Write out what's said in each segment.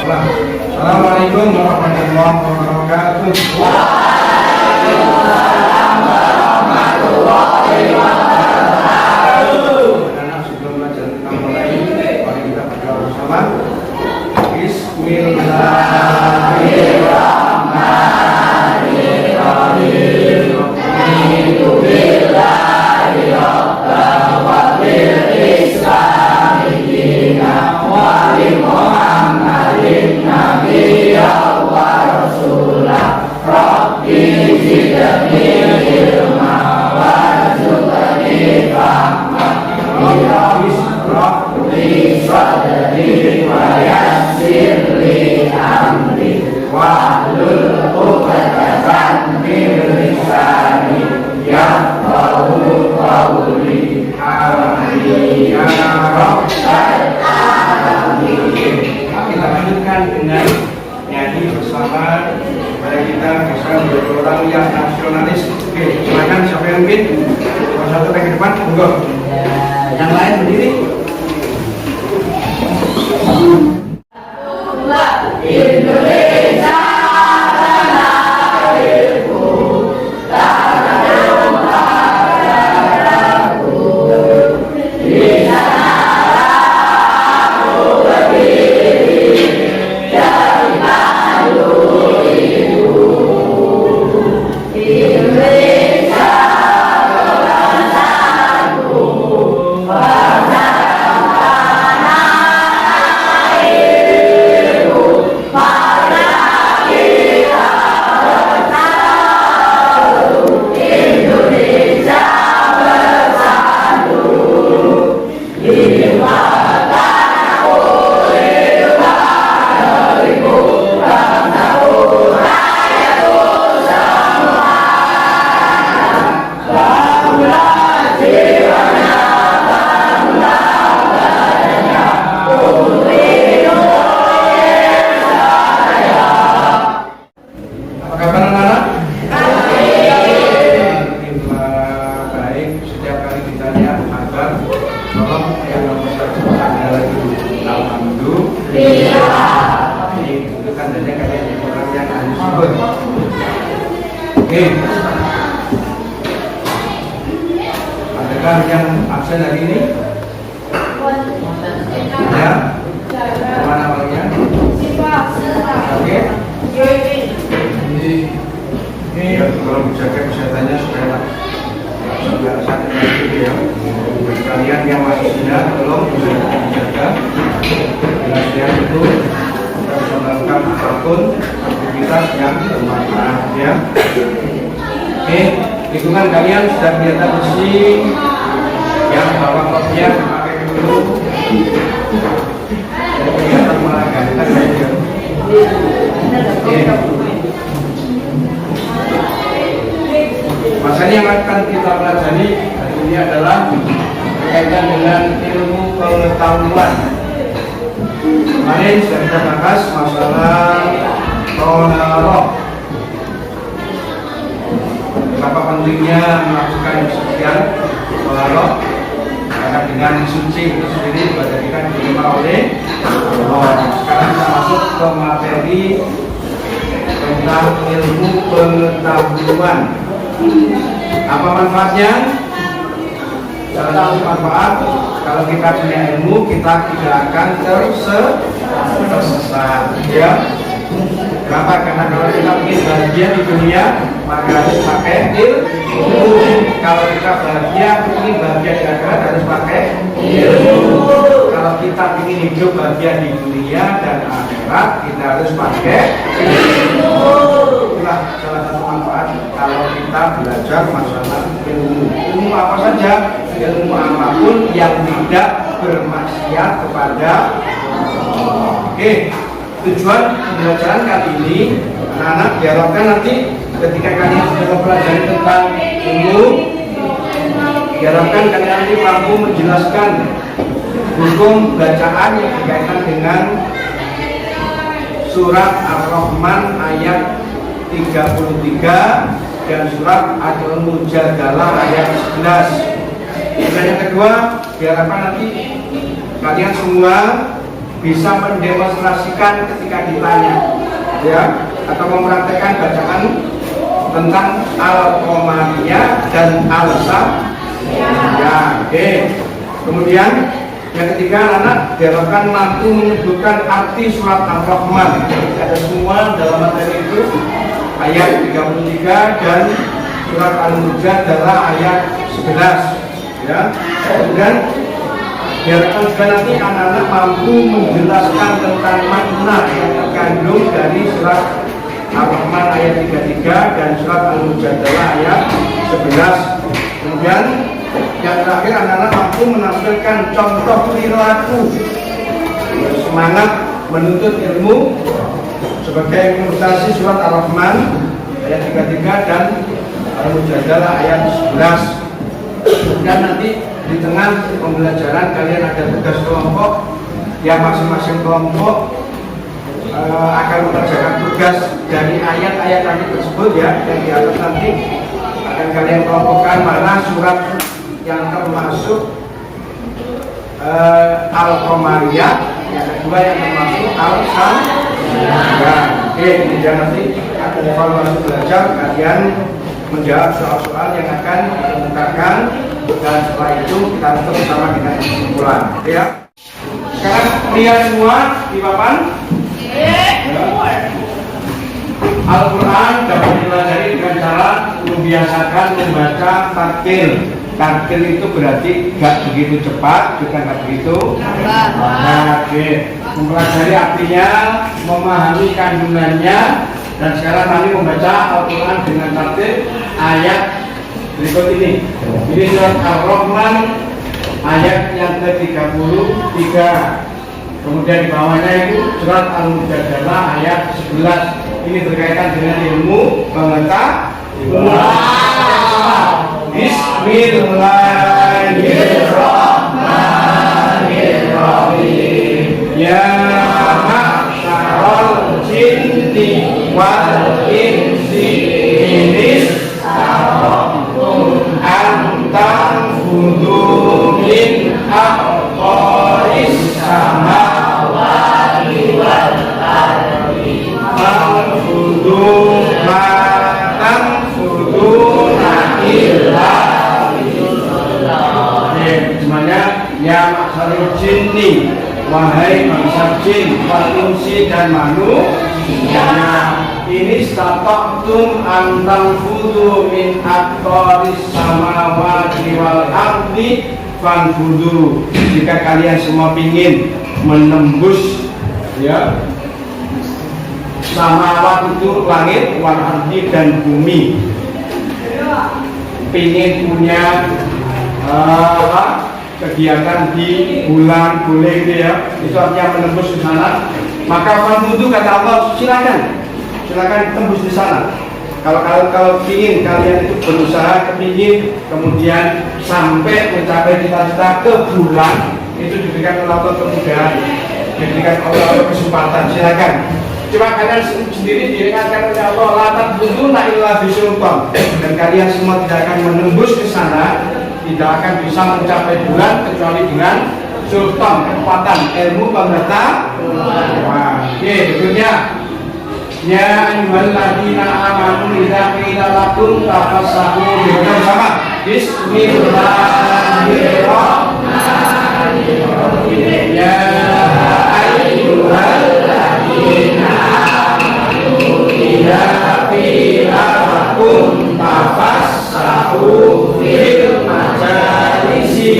Assalamualaikum warahmatullahi wabarakatuh. Waalaikumsalam warahmatullahi wabarakatuh. Anak sebelum belajar kita mulai, mari kita berdoa bersama. Bismillahirrahmanirrahim. Alhamdulillahi rabbil alamin. Wa bi Muhammadin nabiyyan wa rasulah. Rabbi zidni ilma warzuqni fahma. Rabbi sadri wa yassir li amri wahlul 'uqdatam min lisani yafqahu qawli. Amin ya rabbal alamin. Kita lanjutkan dengan nyanyi bersama. Mari kita bisa menjadi orang yang nasionalis. Oke, silakan siapa yang mungkin satu ke depan, monggo. Yang lain berdiri. Indonesia tanahku, tanah saudaraku. Di sana aku berdiri dari kayu itu. Indonesia bangsaku, bangsa tanah airku. Mari kita bersatu, Indonesia bersatu. Hiduplah tanahku, hiduplah negeriku, bangsaku, rakyatku semua. Bangunlah jiwanya, bangunlah badannya, untuk Indonesia Raya. Apa kabar anak-anak? Alhamdulillah baik. Setiap kali kita lihat kabar, tolong yang nomor satu ada lagi. Alhamdulillah. Itu tandanya kalian orang yang harus syukur. Oke. Adakah yang absen hari ini? Ya. Mana namanya? Oke. Ini kalau menjaga kesehatannya supaya tidak sakit lagi ya. Kalian yang masih sehat tolong dijaga. Dengan sehat itu kita bisa melakukan apapun aktivitas yang bermanfaat ya. Oke, lingkungan kalian sudah kelihatan bersih. Yang bawa kopiah pakai dulu. Dan kelihatan malah ganteng ya. Materi yang akan kita pelajari hari ini adalah berkaitan dengan ilmu pengetahuan. Kemarin sudah kita bahas masalah toleransi. Betapa pentingnya melakukan sekian toleransi karena dengan suci itu sendiri dijadikan diterima oleh Allah. Sekarang kita masuk ke materi tentang ilmu pengetahuan. Apa manfaatnya? Salah satu manfaat, kalau kita punya ilmu, kita tidak akan tersesat ya. Kenapa? Karena kalau kita ingin bahagia di dunia, maka harus pakai ilmu. Kalau kita ingin bahagia di akhirat, harus pakai ilmu. Kalau kita ingin hidup bahagia di dunia dan akhirat, kita harus pakai ilmu. Itulah salah satu manfaat kalau kita belajar masalah ilmu. Ilmu apa saja? Ilmu apapun yang tidak bermaksiat kepada Allah. Oke. Tujuan pembelajaran kali ini, anak-anak diharapkan nanti ketika kalian sudah mempelajari tentang ilmu, diharapkan kalian nanti mampu menjelaskan hukum bacaan yang berkaitan dengan surat Ar-Rahman ayat 33 dan surat Al-Mujadalah ayat 11. Dan yang kedua, diharapkan nanti kalian semua bisa mendemonstrasikan ketika ditanya, ya, atau mempraktekkan bacaan tentang al-qamariyah dan al-syamsiyah. Oke. Kemudian yang ketiga, anak diharapkan mampu menyebutkan arti surat Ar-Rahman. Ada semua dalam materi itu ayat 33 dan surat Al-Mujadalah ayat 11. Ya. Kemudian diharapkan juga nanti anak-anak mampu menjelaskan tentang makna yang terkandung dari surat Ar-Rahman ayat 33 dan surat Al-Mujadalah ayat 11. Kemudian yang terakhir, anak-anak mampu menampilkan contoh perilaku semangat menuntut ilmu sebagai ilustrasi surat Ar-Rahman ayat 33 dan Al-Mujadalah ayat 11. Kemudian nanti di tengah pembelajaran kalian ada tugas kelompok, yang masing-masing kelompok akan mengerjakan tugas dari ayat-ayat tadi tersebut, ya, yang di atas nanti akan kalian kelompokkan mana surat yang termasuk al-qamariyah, yang kedua yang termasuk al-syamsiyah. Oke, kemudian nanti akan evaluasi belajar, kalian menjawab soal-soal yang akan dikemukakan, dan setelah itu kita tutup bersama dengan kesimpulan. Ya. Sekarang lihat semua di papan. Al-Quran dapat dipelajari dengan cara membiasakan membaca tartil. Tartil itu berarti gak begitu cepat, juga gak begitu lambat. Mempelajari artinya, memahami kandungannya, dan sekarang kami membaca Al-Quran dengan tartil ayat berikut ini. Ini surat Ar-Rahman ayat yang ke-33. Kemudian di bawahnya itu surat Al-Mujadalah ayat 11. Ini berkaitan dengan ilmu pengetahuan. Bismillahirrahmanirrahim. Ya ma'syarul jinni wal insi ista'tum an tanfudu min aqtaris samawati wal ardi tanfudu ma tanfuduna illa semuanya. Ya ma'syarul jinni, wahai bangsa jin, wal insi dan manusia, ini stata'tum an tanfudu min aqtaris samawati wal ardi fanfudu. Jika kalian semua ingin menembus, ya, samawat itu langit, wal ardi dan bumi, ingin punya kegiatan di bulan boleh, gitu ya, itu artinya menembus di sana, maka fanfudu kata Allah, silakan tembus di sana. Kalau ingin kalian itu berusaha, kepingin kemudian sampai mencapai cita-cita ke bulan, itu diberikan oleh Allah kemudahan, diberikan oleh Allah kesempatan, silakan. Cuma kalian sendiri diingatkan oleh Allah, la tanfuduna illa bisultan, dan kalian semua tidak akan menembus ke sana, tidak akan bisa mencapai bulan kecuali dengan sultan, kekuatan, ilmu pengetahuan. Oke, berikutnya. Ya ayyuhalladzina amanu idza qila lakum tafassahu bersama. Bismillahirrahmanirrahim. Ya ayyuhalladzina amanu idza qila lakum tafassahu fil majalisi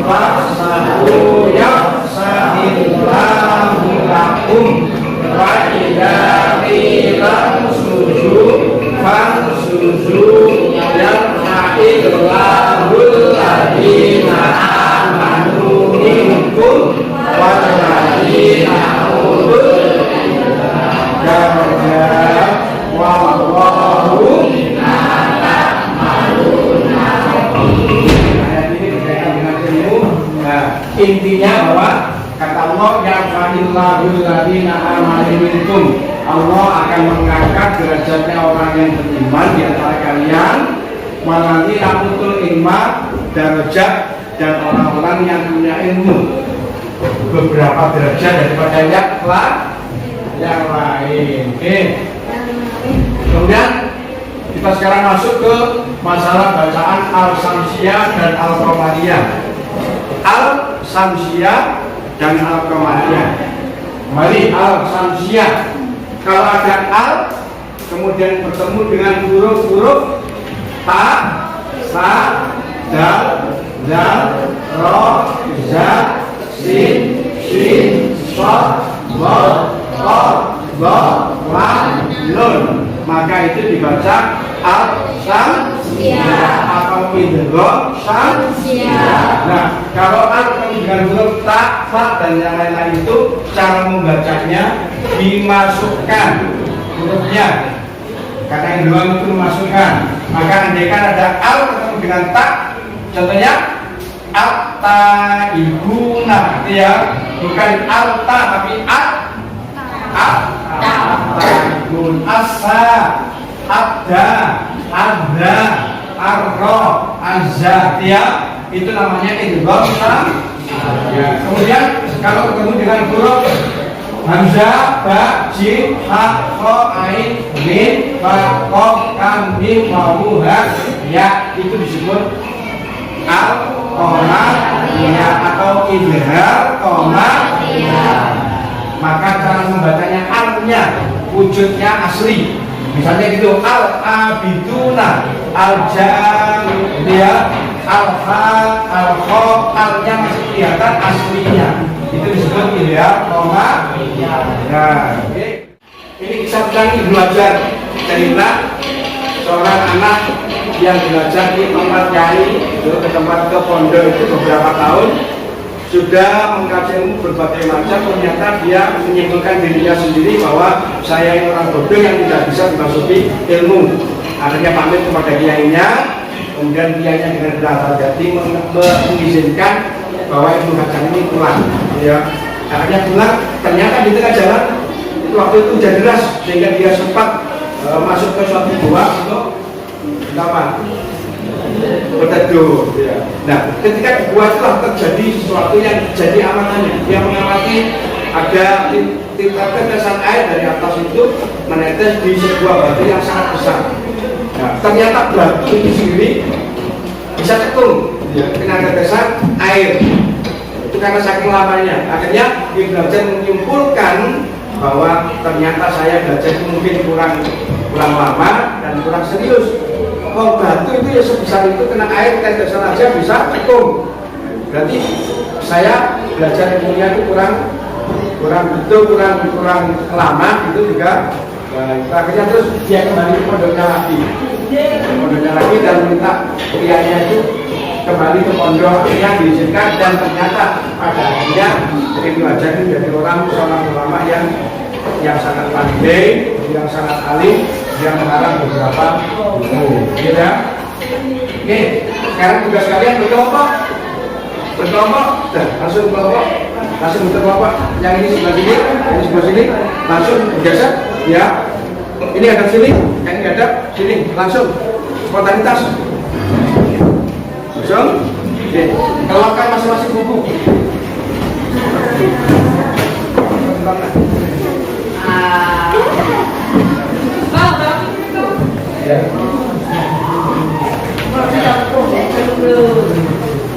fafsahu yafsahillahu lakum wa idza qila sujudu fansujudu yarfa'illahul ladzina amanu minkum wal ladzina utul ilma wallahu bima ta'maluna. Ayat ini berkaitan dengan ilmu. Nah, intinya bahwa kata Allah, yarfa'illahul ladzina amanu minkum, Allah akan mengangkat derajatnya orang yang beriman di antara kalian, waladzina utul ilma, derajat dan orang-orang yang punya ilmu. beberapa derajat daripada yang lain. Oke. Kemudian kita sekarang masuk ke masalah bacaan al-samsiyah dan al-qamariyah. Al-samsiyah dan al-qamariyah. Mari al-samsiyah. Kalau ada al kemudian bertemu dengan huruf-huruf ta, sa, dal, zal, ro, za, sin, shin, shad, dal, ta, ba, lam, nun, maka itu dibaca al-samsiyah atau idgham samsiyah. Nah, kalau al dengan huruf ta, fa dan yang lain-lain itu cara membacanya dimasukkan hurufnya, karena yang doang itu memasukkan. Maka andaikan ada al ketemu dengan ta, contohnya at-taibuna, ya, bukan al-ta tapi at-taibun, asa, abda, adha, arro, azza, ya, itu namanya idgham samsiyah. Kemudian kalau ketemu dengan huruf hamzah, ba, jim, ha, kha, ain, mim, ba, qaf, kam, mim, wawu, ha, ya, itu disebut al-qamariyah atau idgham qamariyah. Maka cara membacanya al-nya wujudnya asli. Misalnya gitu, al-abiduna, al-jam, ya, al-ha, al-kha, al-nya masih kelihatan aslinya. Itu disebut idgham qamariyah. Nah, oke. Ini kisah tentang belajar cerita seorang anak yang belajar di tempat kiai, ke tempat ke pondok itu beberapa tahun, sudah mengkaji ilmu berbagai macam. Ternyata dia menyimpulkan dirinya sendiri bahwa saya ini orang bodoh yang tidak bisa memasuki ilmu. Akhirnya pamit kepada kiainya, kemudian kiainya dengan berat hati mengizinkan bahwa ilmu kajian ini pulang, ya. Akhirnya pulang, ternyata di tengah jalan itu waktu itu hujan deras sehingga dia sempat masuk ke suatu gua untuk apa? Berteduh, ya. Nah, ketika di gua itulah terjadi sesuatu yang jadi amatannya. Dia mengamati ada tetesan air dari atas itu menetes di sebuah batu yang sangat besar. Nah, ternyata batu itu sendiri bisa cekung, ya, dengan tetesan air. Itu karena saking lamanya. Akhirnya dia belajar menyimpulkan bahwa ternyata saya belajar itu mungkin kurang lama dan kurang serius. Oh, batu itu ya sebesar itu kena air tetesan aja bisa cekung. Berarti saya belajar ilmunya itu kurang lama, itu juga. Akhirnya terus dia kembali ke pondoknya lagi dan minta kiainya itu kembali ke pondok yang diizinkan, dan ternyata pada akhirnya Ibnu Hajar ini menjadi seorang ulama yang sangat pandai, yang sangat alim, yang mengarang beberapa buku, ya. Oke, sekarang tugas kalian berkelompok, dan langsung kelompok, langsung berkelompok. Yang ini sebelah sini, ini sebelah sini, langsung bergeser, ya. Ini ada sini, yang ini ada sini, langsung spontanitas. Langsung, oke. Keluarkan masing-masing buku.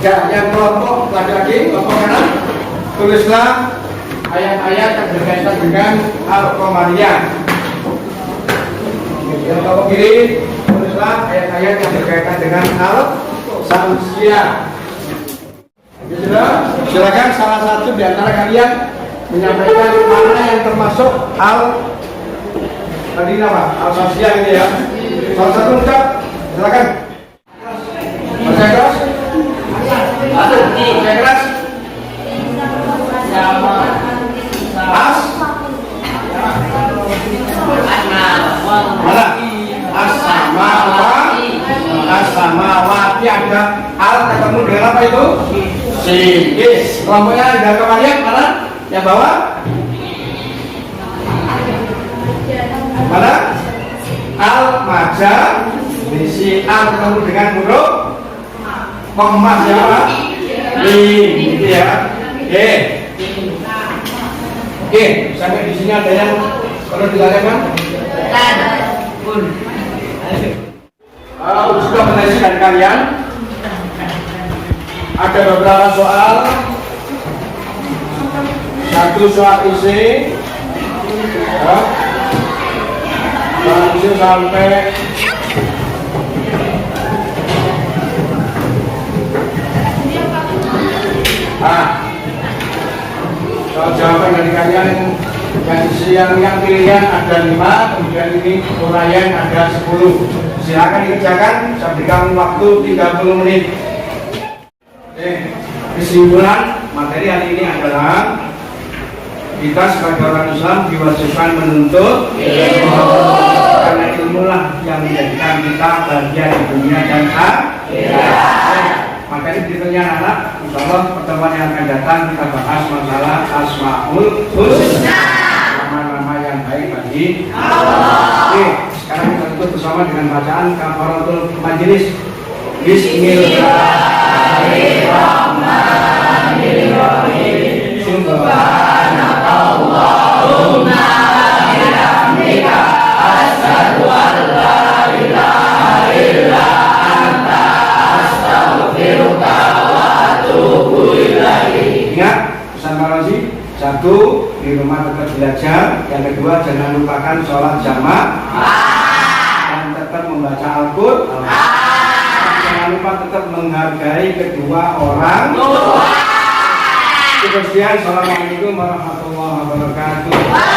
Ya, yang kelompok laki-laki, kelompok kanan, tulislah ayat-ayat yang berkaitan dengan al-qamariyah. Yang kelompok kiri, tulislah ayat-ayat yang berkaitan dengan al-samsiyah. Silakan salah satu di antara kalian menyampaikan mana yang termasuk tadi nama al-samsiyah ini, ya. Salah satu ucap, silakan. Baca keras. Baca keras. Mana? As-samawati ada al ketemu dengan apa itu? Sin. Yes. Kelompoknya ada kembalian mana? Yang bawah? Mana? Al-Majah. Di al ketemu dengan huruf koma, siapa? Gitu, ya. Oke. Oke, sampai di sini ada yang perlu ditanyakan? Sudah menyelesaikan kalian. Ada beberapa soal. Satu soal isi. Ya. Soal isi sampai soal jawaban dari kalian yang pilihan ada 5, kemudian ini uraian ada 10. Silakan dikerjakan, saya berikan waktu 30 menit. Oke, kesimpulan materi hari ini adalah kita sebagai orang Islam diwajibkan menuntut ilmu, karena ilmu lah yang menjadikan kita bahagia di dunia dan akhirat. Makanya berikutnya anak, insya Allah pertemuan yang akan datang kita bahas masalah Asmaul Husna, nama-nama yang baik bagi Allah. Oke, sekarang kita tutup bersama dengan bacaan kafaratul majelis. Bismillahirrahmanirrahim. Subhanakallahumma wa bihamdika asyhadu an la ilaha illa anta astaghfiruka wa atubu ilaik. Ingat pesan Marozi, satu, di rumah tetap belajar. Yang kedua, jangan lupakan sholat jamaah dan tetap membaca Al-Quran. Jangan lupa tetap menghargai kedua orang tua. Sekian, assalamualaikum warahmatullahi wabarakatuh.